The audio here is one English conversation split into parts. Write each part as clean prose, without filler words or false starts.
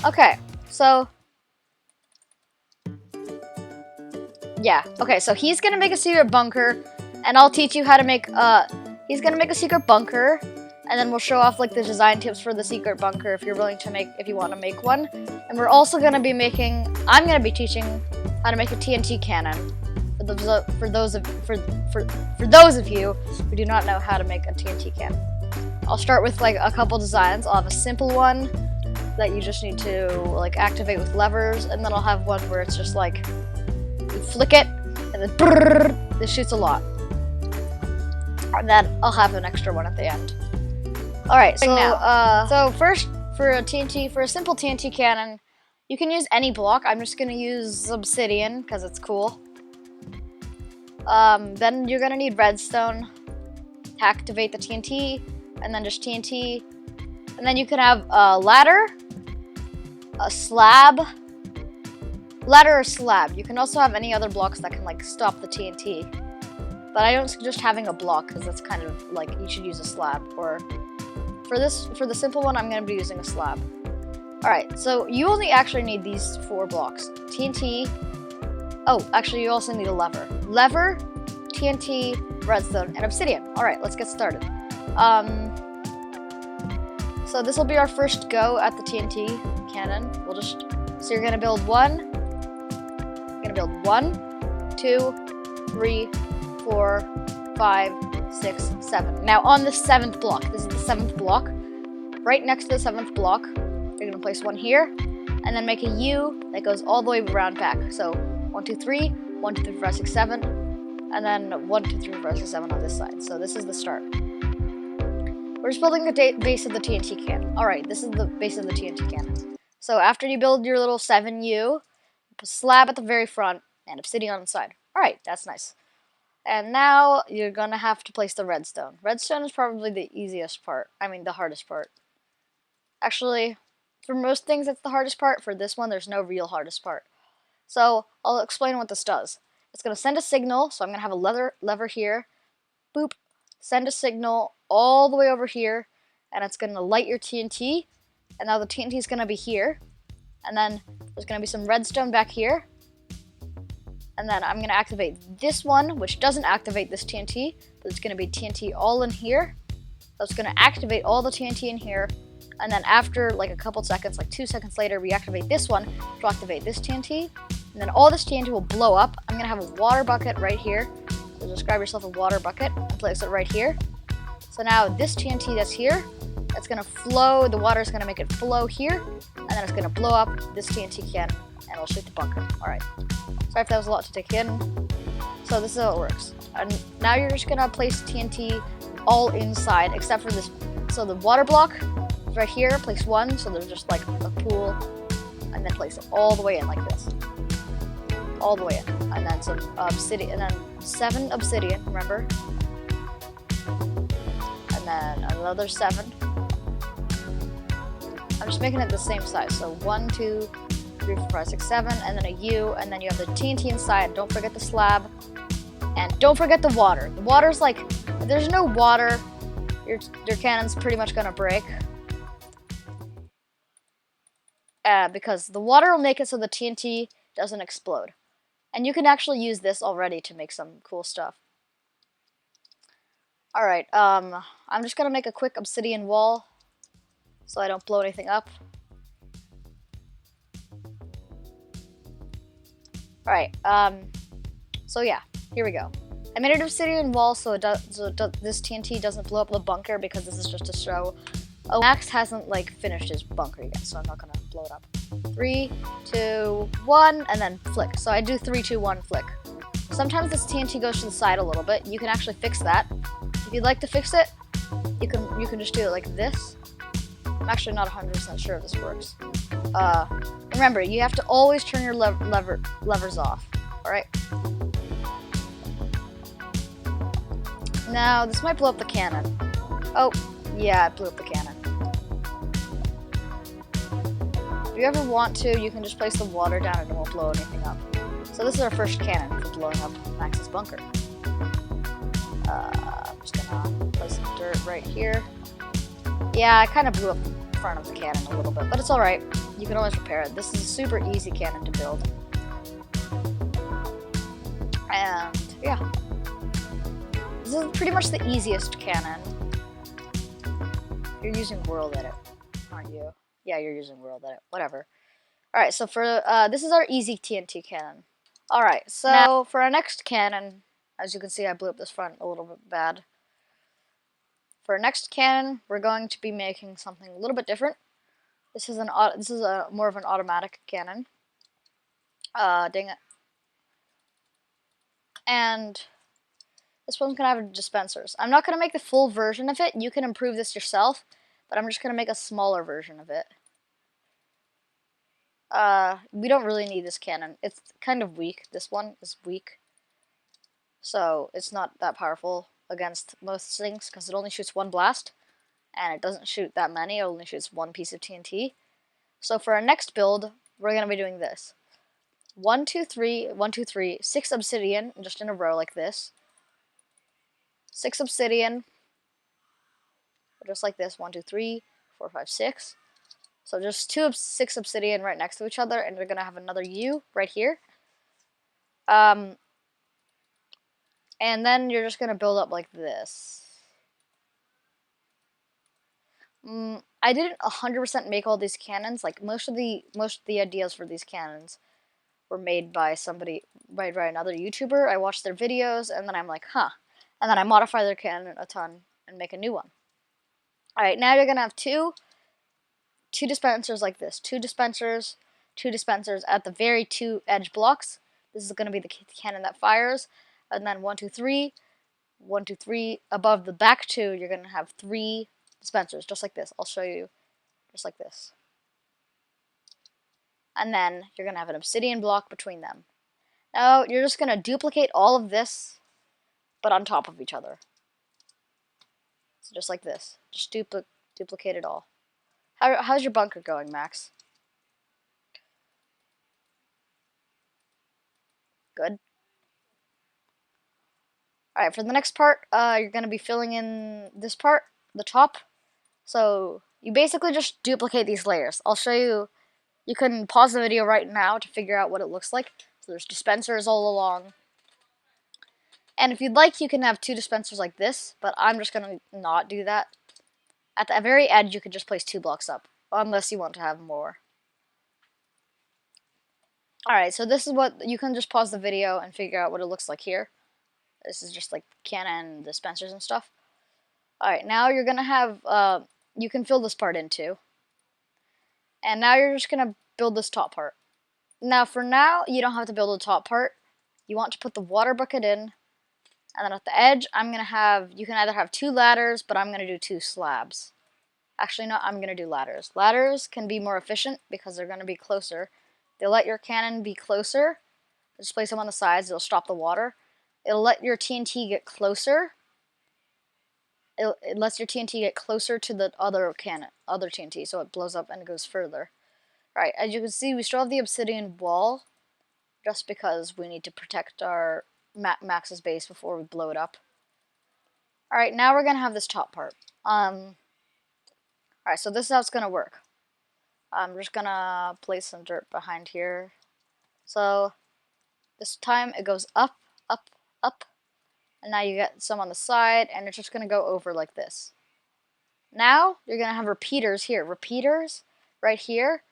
Okay, so yeah. Okay, so he's gonna make a secret bunker, and I'll teach you how to make. He's gonna make a secret bunker, and then we'll show off like the design tips for the secret bunker if you're willing to make, if you want to make one. And we're also gonna be making. I'm gonna be teaching how to make a TNT cannon. For those of you who do not know how to make a TNT cannon. I'll start with like a couple designs. I'll have a simple one that you just need to like activate with levers, and then I'll have one where it's just like you flick it and then brrr, this shoots a lot. And then I'll have an extra one at the end. Alright, so so first for a simple TNT cannon, you can use any block. I'm just gonna use obsidian because it's cool. Then you're gonna need redstone to activate the TNT, and then just TNT. And then you can have a ladder, a slab, ladder or slab. You can also have any other blocks that can like stop the TNT. But I don't suggest having a block because that's kind of like, you should use a slab. Or for the simple one, I'm gonna be using a slab. Alright, so you only actually need these 4 blocks. TNT. Oh, actually you also need a lever. Lever, TNT, redstone, and obsidian. Alright, let's get started. So this will be our first go at the TNT cannon. So you're gonna build 1. You're gonna build 1, 2, 3, 4, 5, 6, 7. Now on the 7th block, this is the 7th block. Right next to the 7th block, you're gonna place 1 here, and then make a U that goes all the way around back. So 1, 2, 3, 1, 2, 3, 4, 5, 6, 7, and then 1, 2, 3, 4, 5, 6, 7 on this side. So this is the start. We're just building the base of the TNT cannon. Alright, this is the base of the TNT cannon. So after you build your little 7U, put a slab at the very front, and obsidian on the side. Alright, that's nice. And now you're gonna have to place the redstone. Redstone is probably the easiest part. I mean, the hardest part. Actually, for most things it's the hardest part. For this one, there's no real hardest part. So I'll explain what this does. It's gonna send a signal, so I'm gonna have a lever here. Boop. Send a signal all the way over here, and it's gonna light your TNT. And now the TNT is gonna be here. And then there's gonna be some redstone back here. And then I'm gonna activate this one, which doesn't activate this TNT, but it's gonna be TNT all in here. So it's gonna activate all the TNT in here. And then after like a couple seconds, like 2 seconds later, we activate this one to activate this TNT. And then all this TNT will blow up. I'm gonna have a water bucket right here. So just grab yourself a water bucket and place it right here. So now this TNT that's here, that's gonna flow, the water is gonna make it flow here, and then it's gonna blow up this TNT can, and it'll shoot the bunker. Alright. Sorry if that was a lot to take in. So this is how it works. And now you're just gonna place TNT all inside, except for this. So the water block is right here, place 1, so there's just like a pool, and then place it all the way in like this. All the way in. And then some obsidian, and then 7 obsidian, remember? And then another 7. I'm just making it the same size. So 1, 2, 3, 4, 5, 6, 7, and then a U, and then you have the TNT inside. Don't forget the slab, and don't forget the water. The water's like, if there's no water, your cannon's pretty much gonna break. Because the water will make it so the TNT doesn't explode. And you can actually use this already to make some cool stuff. Alright, I'm just gonna make a quick obsidian wall so I don't blow anything up. Alright, so yeah, here we go. I made an obsidian wall so this TNT doesn't blow up the bunker, because this is just to show. Oh, Max hasn't like finished his bunker yet, so I'm not gonna blow it up. 3, 2, 1, and then flick. So I do 3, 2, 1, flick. Sometimes this TNT goes to the side a little bit. You can actually fix that. If you'd like to fix it, you can just do it like this. I'm actually not 100% sure if this works. Remember, you have to always turn your levers off. Alright? Now, this might blow up the cannon. Oh, yeah, it blew up the cannon. If you ever want to, you can just place the water down and it won't blow anything up. So this is our first cannon for blowing up Max's bunker. I'm just gonna place some dirt right here. Yeah, I kind of blew up the front of the cannon a little bit, but it's alright. you can always repair it. This is a super easy cannon to build. And yeah, this is pretty much the easiest cannon. You're using World Edit, aren't you? Yeah, you're using World Edit. Whatever. Alright, so for this is our easy TNT cannon. Alright, so now, for our next cannon, as you can see, I blew up this front a little bit bad. For our next cannon, we're going to be making something a little bit different. This is a more of an automatic cannon. Dang it. And this one's gonna have dispensers. I'm not gonna make the full version of it. You can improve this yourself, but I'm just gonna make a smaller version of it. We don't really need this cannon. It's kind of weak. This one is weak. So it's not that powerful against most things because it only shoots one blast. And it doesn't shoot that many. It only shoots one piece of TNT. So for our next build, we're going to be doing this. 1, 2, 3, 1, 2, 3, 6 obsidian, just in a row like this. 6 obsidian, just like this. 1, 2, 3, 4, 5, 6. So just 6 obsidian right next to each other, and we're gonna have another U right here. And then you're just gonna build up like this. I didn't 100% make all these cannons. Like most of the ideas for these cannons were made by by another YouTuber. I watched their videos, and then I'm like, huh. And then I modify their cannon a ton and make a new one. All right, now you're gonna have two dispensers like this. Two dispensers at the very 2 edge blocks. This is gonna be the cannon that fires, and then 1, 2, 3, 1, 2, 3. Above the back 2, you're gonna have 3 dispensers, just like this. I'll show you, just like this. And then you're gonna have an obsidian block between them. Now you're just gonna duplicate all of this, but on top of each other. So just like this. Just duplicate it all. How's your bunker going, Max? Good. Alright, for the next part, you're gonna be filling in this part, the top. So you basically just duplicate these layers. I'll show you. You can pause the video right now to figure out what it looks like. So there's dispensers all along. And if you'd like, you can have 2 dispensers like this, but I'm just going to not do that. At the very edge, you could just place 2 blocks up, unless you want to have more. Alright, so this is what, you can just pause the video and figure out what it looks like here. This is just like Canon dispensers and stuff. Alright, now you're going to have, you can fill this part in too. And now you're just going to build this top part. Now, for now, you don't have to build the top part. You want to put the water bucket in. And then at the edge, I'm going to have, you can either have 2 ladders, but I'm going to do 2 slabs. Actually, no, I'm going to do ladders. Ladders can be more efficient because they're going to be closer. They'll let your cannon be closer. Just place them on the sides. It'll stop the water. It'll let your TNT get closer. It lets your TNT get closer to the other TNT, so it blows up and goes further. Right, as you can see, we still have the obsidian wall, just because we need to protect our Max's base before we blow it up. Alright, now we're going to have this top part. Alright, so this is how it's going to work. I'm just going to place some dirt behind here. So, this time it goes up, up, up. And now you get some on the side, and it's just going to go over like this. Now, you're going to have repeaters here. Repeaters right here.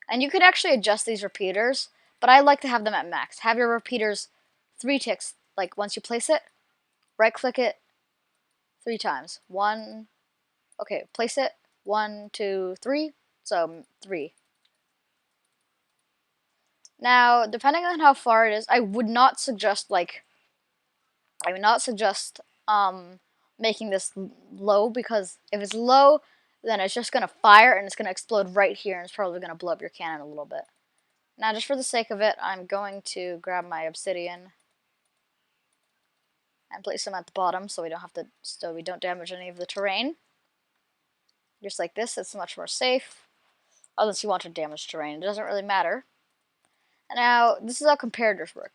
And you could actually adjust these repeaters, but I like to have them at max. Have your repeaters 3 ticks. Like, once you place it, right-click it 3 times. Place it. 1, 2, 3. So, 3. Now, depending on how far it is, I would not suggest, making this low, because if it's low, then it's just going to fire and it's going to explode right here, and it's probably going to blow up your cannon a little bit. Now, just for the sake of it, I'm going to grab my obsidian and place them at the bottom so we don't damage any of the terrain. Just like this, it's much more safe. Unless you want to damage terrain, it doesn't really matter. And now, this is how comparators work.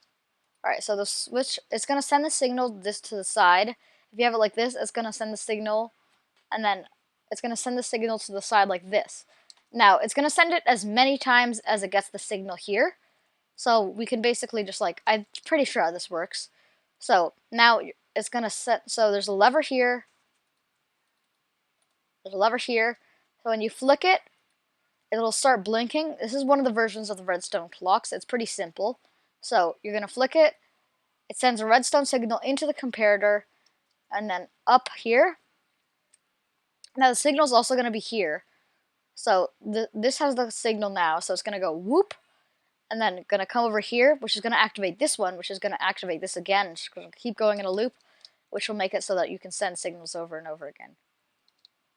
Alright, so the switch, it's going to send the signal this to the side. If you have it like this, it's going to send the signal, and then it's going to send the signal to the side like this. Now, it's going to send it as many times as it gets the signal here. So we can basically just like, I'm pretty sure how this works. So now it's going to set, so there's a lever here. There's a lever here. So when you flick it, it'll start blinking. This is one of the versions of the Redstone Clocks. It's pretty simple. So you're going to flick it. It sends a redstone signal into the comparator and then up here. Now the signal is also going to be here. So this has the signal now. So it's going to go whoop. And then going to come over here, which is going to activate this one, which is going to activate this again. It's going to keep going in a loop, which will make it so that you can send signals over and over again.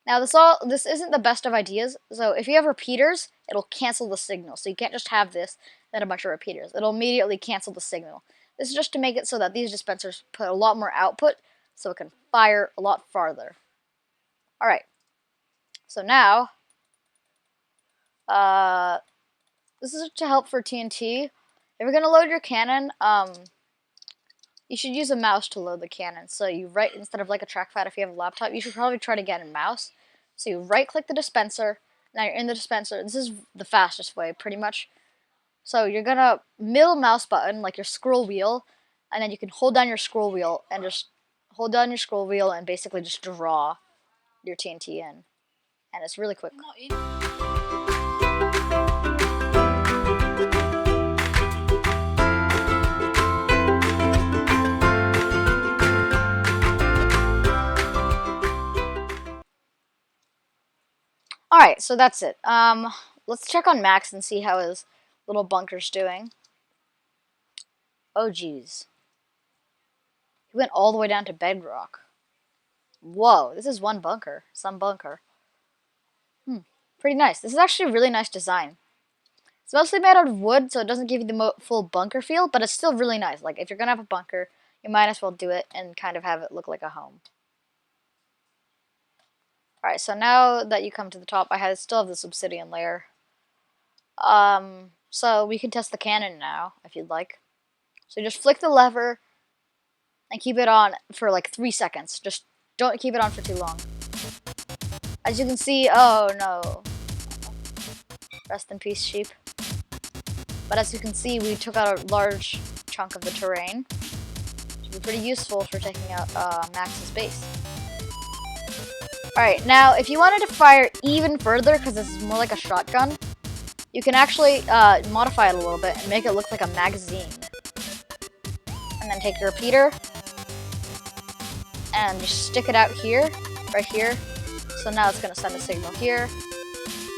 Now this isn't the best of ideas. So if you have repeaters, it'll cancel the signal. So you can't just have this and a bunch of repeaters. It'll immediately cancel the signal. This is just to make it so that these dispensers put a lot more output, so it can fire a lot farther. All right. So now, this is to help for TNT. If you're gonna load your cannon, you should use a mouse to load the cannon. So you right, instead of like a trackpad if you have a laptop, you should probably try to get a mouse. So you right click the dispenser, now you're in the dispenser. This is the fastest way, pretty much. So you're gonna middle mouse button, like your scroll wheel, and then you can hold down your scroll wheel and just hold down your scroll wheel and basically just draw your TNT in. And it's really quick. Alright, so that's it. Let's check on Max and see how his little bunker's doing. Oh, geez. He went all the way down to bedrock. Whoa, this is one bunker. Some bunker. Pretty nice. This is actually a really nice design. It's mostly made out of wood, so it doesn't give you the full bunker feel, but it's still really nice. Like, if you're gonna have a bunker, you might as well do it and kind of have it look like a home. Alright, so now that you come to the top, I still have this obsidian layer. So we can test the cannon now, if you'd like. So just flick the lever and keep it on for like 3 seconds. Just don't keep it on for too long. As you can see, oh no. Rest in peace, sheep. But as you can see, we took out a large chunk of the terrain, which would be pretty useful for taking out Max's base. Alright, now if you wanted to fire even further, because this is more like a shotgun, you can actually modify it a little bit and make it look like a magazine. And then take your repeater and just stick it out here, right here. So now it's going to send a signal here,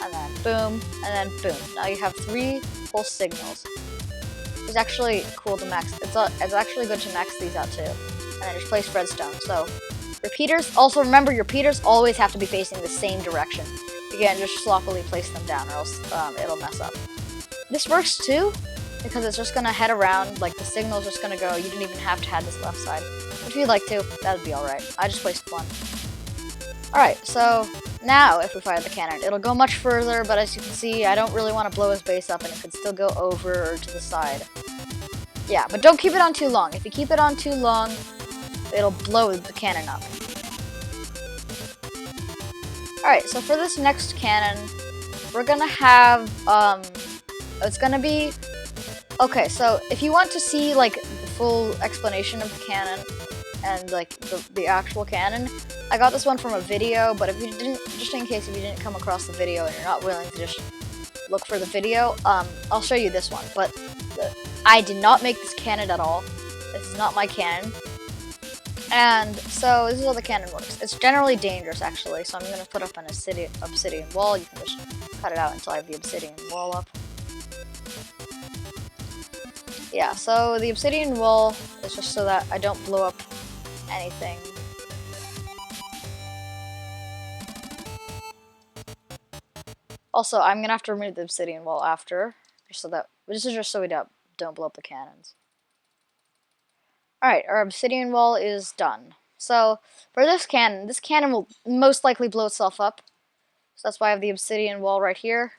and then boom, and then boom. Now you have 3 full signals. It's actually cool to max. It's actually good to max these out too. And then just place redstone. So repeaters. Also remember, your repeaters always have to be facing the same direction. You can't just sloppily place them down, or else it'll mess up. This works too, because it's just gonna head around. Like the signal's just gonna go. You didn't even have to have this left side. But if you'd like to, that'd be all right. I just placed one. All right. So now, if we fire the cannon, it'll go much further. But as you can see, I don't really want to blow his base up, and it could still go over or to the side. Yeah, but don't keep it on too long. If you keep it on too long, it'll blow the cannon up. Alright, so for this next cannon, we're gonna have, it's gonna be, okay, so if you want to see, like, the full explanation of the cannon, and, like, the actual cannon, I got this one from a video, but if you didn't, just in case if you didn't come across the video and you're not willing to just look for the video, I'll show you this one, but I did not make this cannon at all. This is not my cannon. And so this is how the cannon works. It's generally dangerous, actually, so I'm going to put up an obsidian wall. You can just cut it out until I have the obsidian wall up. Yeah, so the obsidian wall is just so that I don't blow up anything. Also, I'm going to have to remove the obsidian wall after, just so that, this is just so we don't blow up the cannons. Alright, our obsidian wall is done. So, for this cannon will most likely blow itself up. So that's why I have the obsidian wall right here.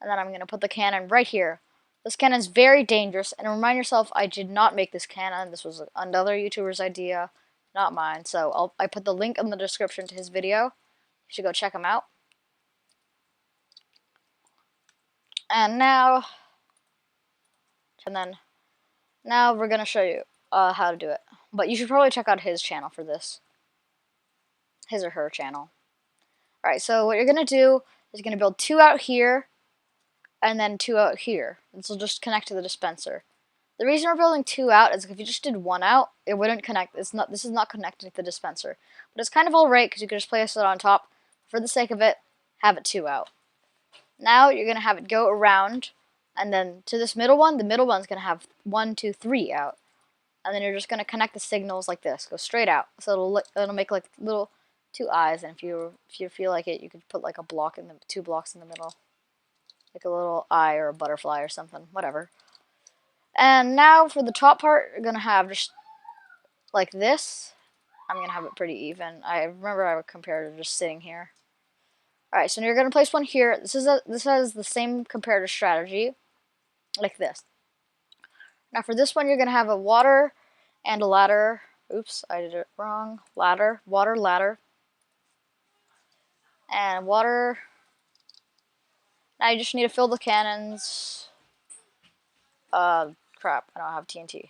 And then I'm going to put the cannon right here. This cannon is very dangerous, and remind yourself, I did not make this cannon. This was another YouTuber's idea, not mine. So I put the link in the description to his video. You should go check him out. And now, now we're gonna show you how to do it. But you should probably check out his channel for this. His or her channel. Alright, so what you're gonna do is you're gonna build 2 out here, and then 2 out here. This will just connect to the dispenser. The reason we're building 2 out is if you just did 1 out, it wouldn't connect. This is not connected to the dispenser. But it's kind of alright because you can just place it on top. For the sake of it, have it 2 out. Now you're gonna have it go around, and then to this middle one, the middle one's gonna have 1, 2, 3 out. And then you're just gonna connect the signals like this. Go straight out. So it'll make like little 2 eyes, and if you feel like it, you could put like a block in the 2 blocks in the middle. Like a little eye or a butterfly or something, whatever. And now for the top part, you're gonna have just like this. I'm gonna have it pretty even. I remember I would compare it to just sitting here. Alright, so you're gonna place one here. This has the same comparator strategy, like this. Now for this one, you're gonna have a water and a ladder. Oops, I did it wrong. Ladder, water, ladder, and water. Now you just need to fill the cannons. Crap, I don't have TNT.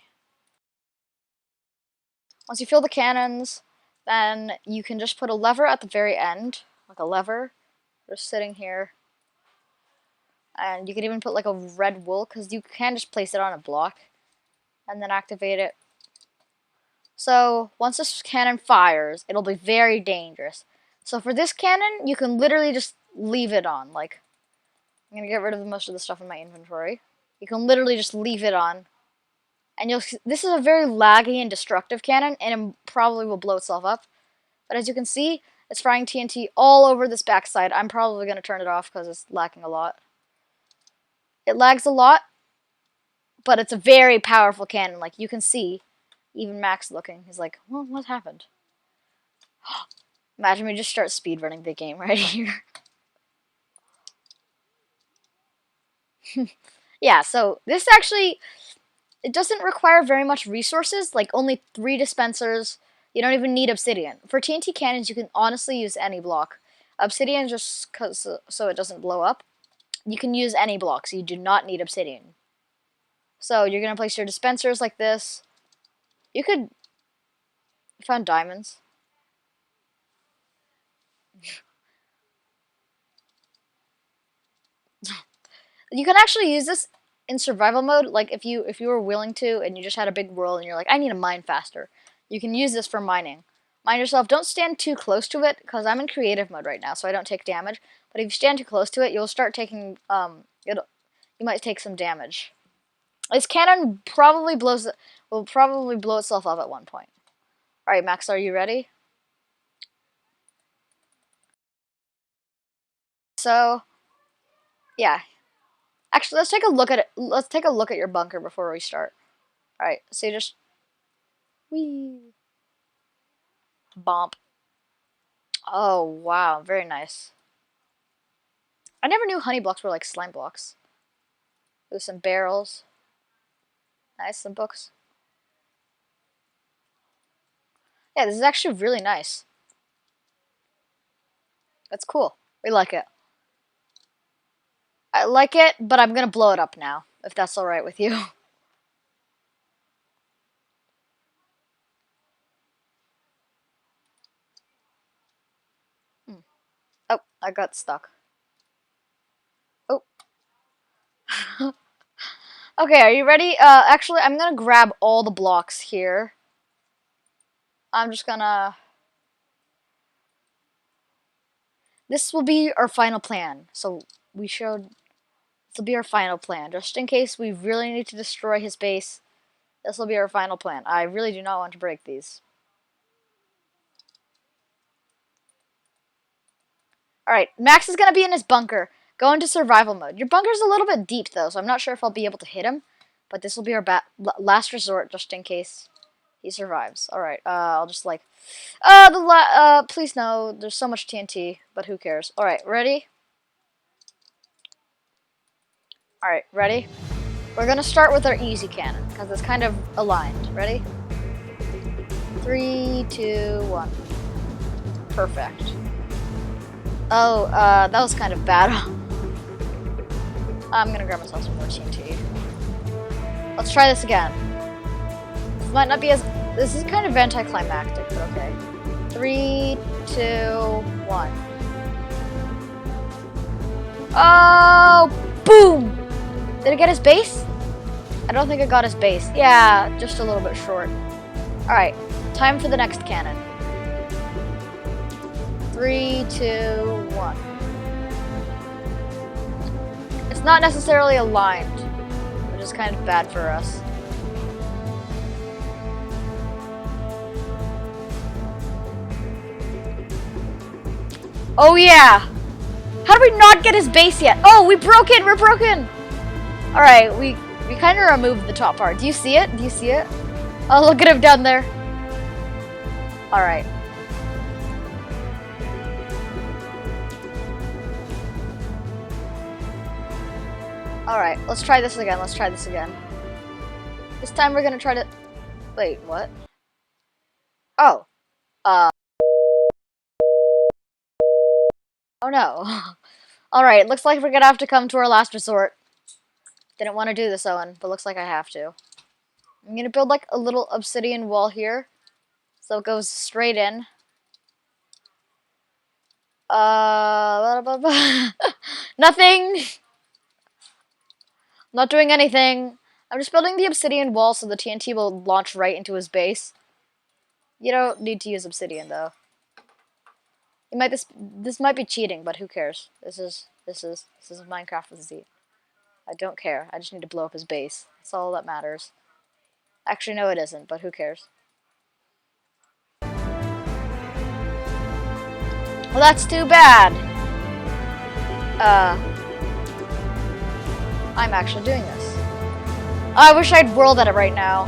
Once you fill the cannons, then you can just put a lever at the very end, like a lever, just sitting here. And you can even put like a red wool, because you can just place it on a block, and then activate it. So once this cannon fires, it'll be very dangerous. So for this cannon, you can literally just leave it on. Like, I'm gonna get rid of most of the stuff in my inventory. You can literally just leave it on. And this is a very laggy and destructive cannon, and it probably will blow itself up. But as you can see, it's firing TNT all over this backside. I'm probably going to turn it off because it's lagging a lot. It lags a lot, but it's a very powerful cannon. Like, you can see, even Max looking, he's like, well, what happened? Imagine we just start speedrunning the game right here. Yeah, so this actually, it doesn't require very much resources, like only 3 dispensers. You don't even need obsidian. For TNT cannons, you can honestly use any block. Obsidian just so it doesn't blow up. You can use any blocks. You do not need obsidian. So you're going to place your dispensers like this. You could... I found diamonds. You can actually use this in survival mode, like if you were willing to and you just had a big world and you're like, I need to mine faster. You can use this for mining. Mind yourself, don't stand too close to it, because I'm in creative mode right now, so I don't take damage. But if you stand too close to it, you'll start taking, you might take some damage. This cannon will probably blow itself up at one point. Alright, Max, are you ready? So, yeah. Actually, let's take a look at it. Let's take a look at your bunker before we start. Alright, so you just... Whee! Bomp. Oh, wow. Very nice. I never knew honey blocks were like slime blocks. There's some barrels. Nice, some books. Yeah, this is actually really nice. That's cool. We like it. I like it, but I'm gonna blow it up now, if that's alright with you. Oh, I got stuck. Oh. Okay, are you ready? Actually, I'm gonna grab all the blocks here. I'm just gonna... This will be our final plan. So, we showed... This will be our final plan. Just in case we really need to destroy his base, this will be our final plan. I really do not want to break these. Alright, Max is going to be in his bunker. Go into survival mode. Your bunker's a little bit deep, though, so I'm not sure if I'll be able to hit him. But this will be our last resort, just in case he survives. Alright, I'll just like... please no, there's so much TNT, but who cares. Alright, ready? Alright, ready? We're going to start with our easy cannon, because it's kind of aligned. Ready? 3, 2, 1. Perfect. Oh, that was kind of bad. I'm gonna grab myself some more TNT. Let's try this again. This might not be as... This is kind of anticlimactic, but okay. 3, 2, 1. Oh! Boom! Did it get his base? I don't think it got his base. Yeah, just a little bit short. Alright, time for the next cannon. 3, 2, 1. It's not necessarily aligned, which is kind of bad for us. Oh yeah! How do we not get his base yet? Oh, we broke it! We're broken! Alright, we kind of removed the top part. Do you see it? Do you see it? Oh, look at him down there. Alright. Alright, let's try this again. Let's try this again. This time we're gonna try to... Wait, what? Oh. Oh no. Alright, looks like we're gonna have to come to our last resort. Didn't want to do this, Owen, but looks like I have to. I'm gonna build like a little obsidian wall here. So it goes straight in. Nothing! Not doing anything. I'm just building the obsidian wall so the TNT will launch right into his base. You don't need to use obsidian though. This might be cheating, but who cares? This is Minecraft with Z. I don't care. I just need to blow up his base. That's all that matters. Actually, no, it isn't, but who cares? Well, that's too bad. I'm actually doing this. I wish I'd world edit right now.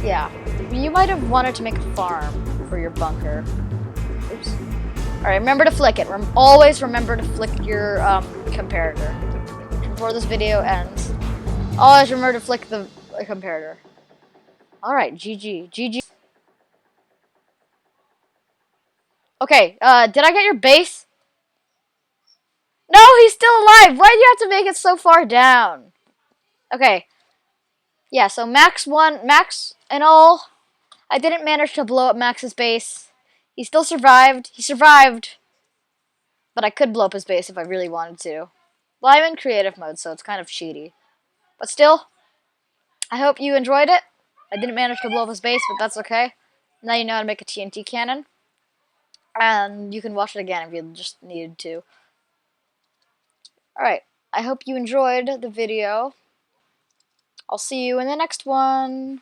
Yeah, you might have wanted to make a farm for your bunker. Oops. Alright, remember to flick it. Always remember to flick your comparator. Before this video ends. Always remember to flick the comparator. Alright, GG. GG. Okay, did I get your base? No, he's still alive! Why do you have to make it so far down? Okay. Yeah, so Max and all. I didn't manage to blow up Max's base. He still survived. He survived. But I could blow up his base if I really wanted to. Well, I'm in creative mode, so it's kind of cheaty. But still, I hope you enjoyed it. I didn't manage to blow up his base, but that's okay. Now you know how to make a TNT cannon. And you can watch it again if you just needed to. Alright, I hope you enjoyed the video. I'll see you in the next one.